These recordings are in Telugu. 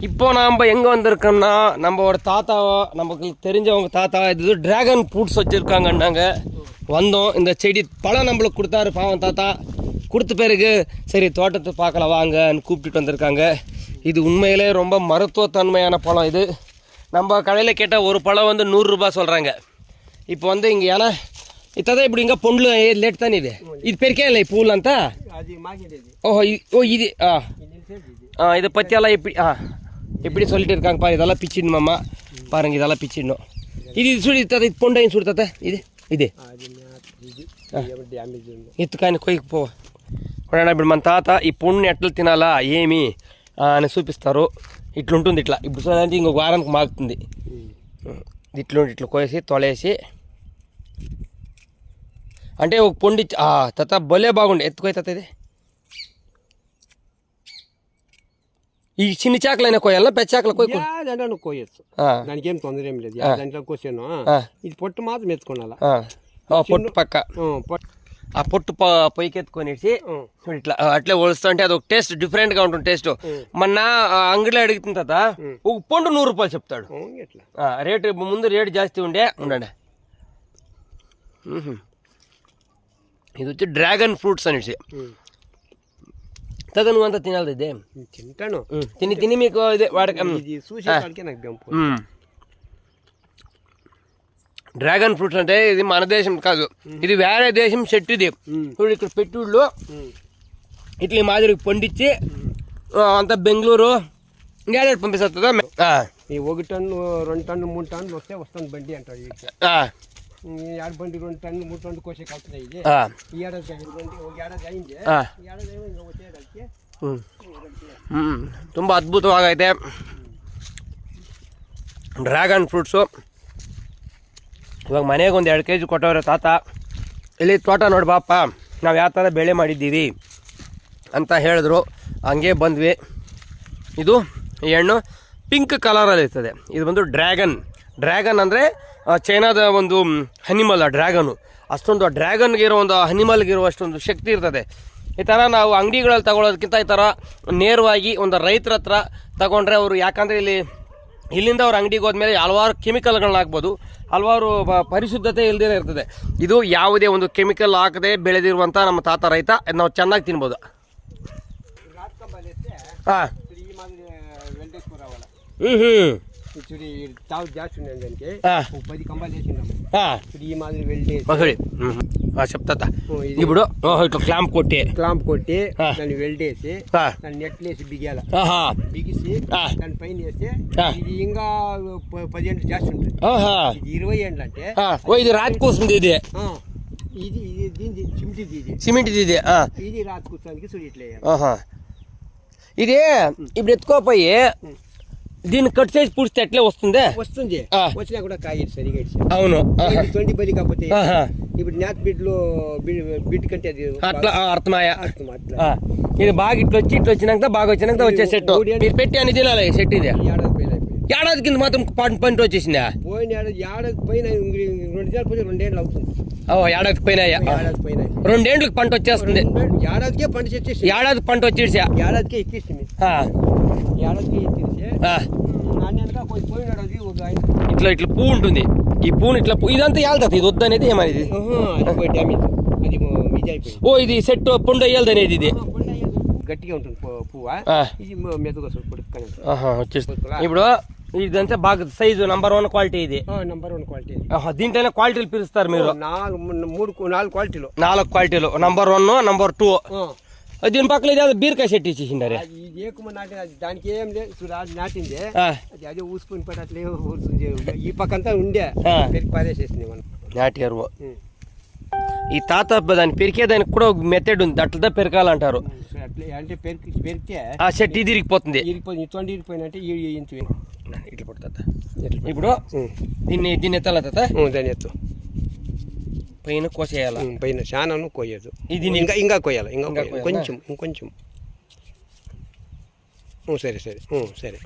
இப்போ நாம் எங்கே வந்திருக்கோம்னா நம்ம ஒரு தாத்தா நமக்கு தெரிஞ்சவங்க தாத்தா இது டிராகன் ஃப்ரூட்ஸ் வச்சுருக்காங்கன்னாங்க. வந்தோம், இந்த செடி பழம் நம்மளுக்கு கொடுத்தாரு பாவம் தாத்தா. கொடுத்த பிறகு சரி தோட்டத்தை பார்க்கலாம் வாங்கன்னு கூப்பிட்டுட்டு வந்திருக்காங்க. இது உண்மையிலே ரொம்ப மருத்துவத்தன்மையான பழம். இது நம்ம கடையில் கேட்டால் ஒரு பழம் வந்து 100 ரூபாய் சொல்கிறாங்க. இப்போ வந்து ఇంక ఎలా ఇతదే ఇప్పుడు ఇంకా పండ్లు లేట్ తానే ఇది పెరికేయాలి ఈ పూలు అంతా. ఓహో ఓ ఇది இதை பற்றியெல்லாம் எப்படி சொல்லிட்டு இருக்காங்க பாரு. இதெல்லாம் பிச்சிடணும் மாமா பாருங்க, இதெல்லாம் பிச்சிடணும். இது சுடி தாத்தா, இது பொண்டையும் சுடி தாத்தா. ఇది ఎత్తుకాని కొయ్యకు పో. ఇప్పుడు మన తాత ఈ పొండుని ఎట్లా తినాలా ఏమి అని చూపిస్తారు. ఇట్లుంటుంది, ఇట్లా ఇప్పుడు చూడాలంటే ఇంకొక వారానికి మాగుతుంది. ఇట్లా కోసి తొలేసి అంటే ఒక పొండి తాత భలే బాగుండే. ఎత్తుకోయి తాత, ఇది ఈ చిన్న చాకలైనా కోయాలా పెద్ద చాకలు దాంట్లో కోయచ్చు, దానికి ఏం తొందర ఏం లేదు. దాంట్లో కోసాను, ఇది పొట్టు మాత్రం ఎత్తుకోనాలా. పొట్టు పక్క ఆ పొట్టు పొయ్యికి ఎత్తుకొనేసి ఇట్లా అట్లే ఒలుస్తుంటే అది ఒక టేస్ట్ డిఫరెంట్ గా ఉంటుంది. టేస్ట్ మొన్న అంగడిలో అడుగుతుంది తాత ఒక పండు 100 రూపాయలు చెప్తాడు. రేటు ముందు రేటు జాస్తి ఉండండి. ఇది వచ్చి డ్రాగన్ ఫ్రూట్స్ అనేసి తాత నువ్వంతా తినాలి. ఇదే తింటాను, తిని మీకు ఇదే వాడికి డ్రాగన్ ఫ్రూట్స్ అంటే ఇది మన దేశం కాదు, ఇది వేరే దేశం చెట్టు. ఇది చూడు ఇక్కడ పెట్టుళ్ళు ఇట్లా ఈ మాదిరి పండించి అంతా బెంగళూరు ఇంకా పంపిస్తుందా. 1 టన్ను 2 టన్ను 3 టన్నులు వస్తుంది బండి అంటాడు. ఏడు బండి 2 టన్ను 3 టన్ను కోసే కలుతున్నాయి. ఇది ఈ ఏడాది బండి ఒక ఏడాది అయింది. వచ్చేదానికి ತುಂಬ ಅದ್ಭುತವಾಗೈತೆ ಡ್ರ್ಯಾಗನ್ ಫ್ರೂಟ್ಸು. ಇವಾಗ ಮನೆಗೆ ಒಂದು 2 kg ಕೊಟ್ಟವ್ರೆ ತಾತ. ಇಲ್ಲಿ ತೋಟ ನೋಡಿ ಬಾಪ ನಾವು ಯಾವ ಥರ ಬೆಳೆ ಮಾಡಿದ್ದೀವಿ ಅಂತ ಹೇಳಿದ್ರು, ಹಂಗೆ ಬಂದ್ವಿ. ಇದು ಈ ಹಣ್ಣು ಪಿಂಕ್ ಕಲರಲ್ಲಿ ಇರ್ತದೆ. ಇದು ಬಂದು ಡ್ರ್ಯಾಗನ್ ಅಂದರೆ ಚೈನಾದ ಒಂದು ಅನಿಮಲ್. ಡ್ರ್ಯಾಗನು ಅಷ್ಟೊಂದು ಡ್ರ್ಯಾಗನ್ಗೆ ಇರೋ ಒಂದು ಅನಿಮಲ್ಗಿರೋ ಅಷ್ಟೊಂದು ಶಕ್ತಿ ಇರ್ತದೆ. ಈ ಥರ ನಾವು ಅಂಗಡಿಗಳಲ್ಲಿ ತಗೊಳ್ಳೋದಕ್ಕಿಂತ ಈ ಥರ ನೇರವಾಗಿ ಒಂದು ರೈತರ ಹತ್ರ ತಗೊಂಡ್ರೆ ಅವರು, ಯಾಕಂದರೆ ಇಲ್ಲಿಂದ ಅವ್ರ ಅಂಗಡಿಗೆ ಹೋದ್ಮೇಲೆ ಹಲವಾರು ಕೆಮಿಕಲ್ಗಳನ್ನ ಹಾಕ್ಬೋದು, ಹಲವಾರು ಪರಿಶುದ್ಧತೆ ಇಲ್ಲದೇ ಇರ್ತದೆ. ಇದು ಯಾವುದೇ ಒಂದು ಕೆಮಿಕಲ್ ಹಾಕದೆ ಬೆಳೆದಿರುವಂಥ ನಮ್ಮ ತಾತ ರೈತ, ನಾವು ಚೆನ್ನಾಗಿ ತಿನ್ಬೋದು. ಹಾಂ తావు జాస్తి ఉన్నాయి దానికి. 10 కంబాలు వేసిండాము. ఈ మాదిరి వెల్డేసి చెప్తా ఇప్పుడు ఇట్లా క్లాంప్ కొట్టి దాన్ని వెల్డేసి దాన్ని నెట్లేసి బిగాల బిగిసి దాని పైన వేస్తే ఇది ఇంకా 10 ఏండ్లు జాస్తి ఉంటుంది. ఇది 20 ఏండ్లు అంటే ఇది రాతి కూర్చుంది. ఇది దీని సిమెంట్ ఇది రాతి కూర్చోడానికి చూడు ఇట్లా. ఇది ఇప్పుడు ఎత్తుకోపోయి దీన్ని కట్ చేసి పూడిస్తే ఎట్లే వస్తుంది. వచ్చినా కూడా కాయ సరిగా. అవును, 20 బలి కాకపోతే ఇప్పుడు నాత్ బిడ్ కంటే అది అట్లా అర్థమాయా. ఇది బాగా ఇట్లా వచ్చినాక బాగా వచ్చినాక వచ్చే సెట్ మీరు పెట్టి అని తినాలి. సెట్ ఇది ఏడాది కింద మాత్రం పంట వచ్చేసిందా? పోయిన ఏడాది పైన 2 నెలలు పోతే 2 ఏండ్లు అవుతుంది. ఏడాది పైన 2 ఏండ్లకు పంట వచ్చేస్తుంది. ఏడాదికే పంట వచ్చేసి ఏడాది పంట వచ్చేసా ఏడాదికే ఎక్కిస్తుంది. ఏడాదికే ఎక్కిస్తే ఇట్లా పువ్వు ఉంటుంది. ఈ పువ్వుని ఇట్లా ఇదంతా వెళ్తుంది. ఇది వద్దనేది ఏమనేది. ఇది సెట్ పండు అయ్యాలి అనేది. ఇది గట్టిగా ఉంటుంది పువ్వు, ఇది మెదుగా వచ్చేస్తుంది. ఇప్పుడు ఇదంతా బాగా సైజు నంబర్ 1 క్వాలిటీ. ఇది నంబర్ 1 క్వాలిటీ. దీంట్లోనే క్వాలిటీలు పిలుస్తారు మీరు? 4 క్వాలిటీలు. 4 క్వాలిటీలు, నంబర్ 1 నంబర్ 2. దీని పక్కన ఇది బీరకాయ చెట్టు ఇచ్చేసిండారే. దానికి ఏం లేదు, నాటింది అదే ఊసుకుని పడట్లే. ఈ పక్కంతా ఉండే పారేసేసింది మనం నాటారు. ఈ తాత దాన్ని పెరికేదానికి కూడా ఒక మెథడ్ ఉంది, అట్లా పెరకాలంటారు. అంటే పెరికితే ఆ చెట్టు ఇది ఇరిగిపోతుంది. ఇరిగిపోయినంటే ఇట్లా పడుతుంది. ఇప్పుడు దీన్ని ఎత్తాల తాత, దాన్ని ఎత్తు పైన కోసేయాల. పైన చానాను కోయదు, ఇది ఇంకా కోయాలి. ఇంకొంచెం సరే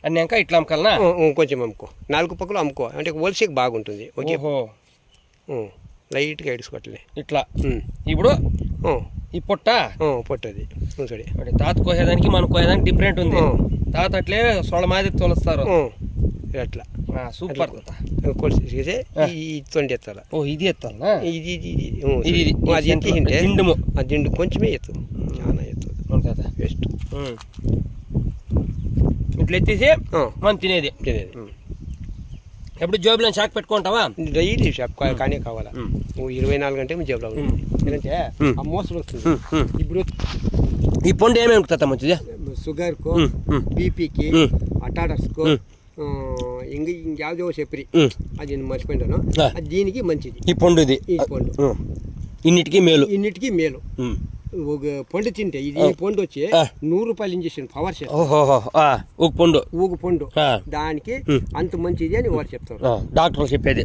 అన్నాక ఇట్లా అమ్ముకోవాలనా? కొంచెం అమ్ముకో, 4 పక్కలు అమ్ముకో, అంటే హోల్సేల్ బాగుంటుంది. ఓకే, లైట్గా ఎడుచుకోవట్లే ఇట్లా. ఇప్పుడు ఈ పొట్టది సరే తాత కోసేదానికి మనం కోసేదానికి డిఫరెంట్ ఉంది. తాత అట్లే సొಳ మాదిరి తోలుస్తారు అట్లా సూపర్ కొలిసి ఈ తొండి ఎత్తాల ఓ ఇది ఎత్తాలా ఇది అది ఎత్తి దిండుము ఆ దిండు కొంచెమే ఎత్తు చాలా ఎత్తు వేస్ట్ ఇట్లా ఎత్తేసి మనం తినేది ఎప్పుడు జేబులో షాక్ పెట్టుకుంటావా డైలీ షాప్ కానీ కావాలా 24 గంటలు జేబులో ఎందుకంటే ఆ మోసలు వస్తుంది ఇప్పుడు ఈ పండు ఏమేమి ఉడుకుతా మంచిది షుగర్కు బీపీకి అటాటర్స్కు ఇంకేదో చెప్పి అది నేను మర్చిపోయినాను అది దీనికి మంచిది ఈ పండు ఈ పండు ఇన్నిటికీ మేలు ఒక పండు తింటే ఇది ఈ పండు వచ్చి 100 రూపాయలు ఇంజక్షన్ పవర్ ఒక పండు దానికి అంత మంచిది అని వారు చెప్తారు డాక్టర్ చెప్పేది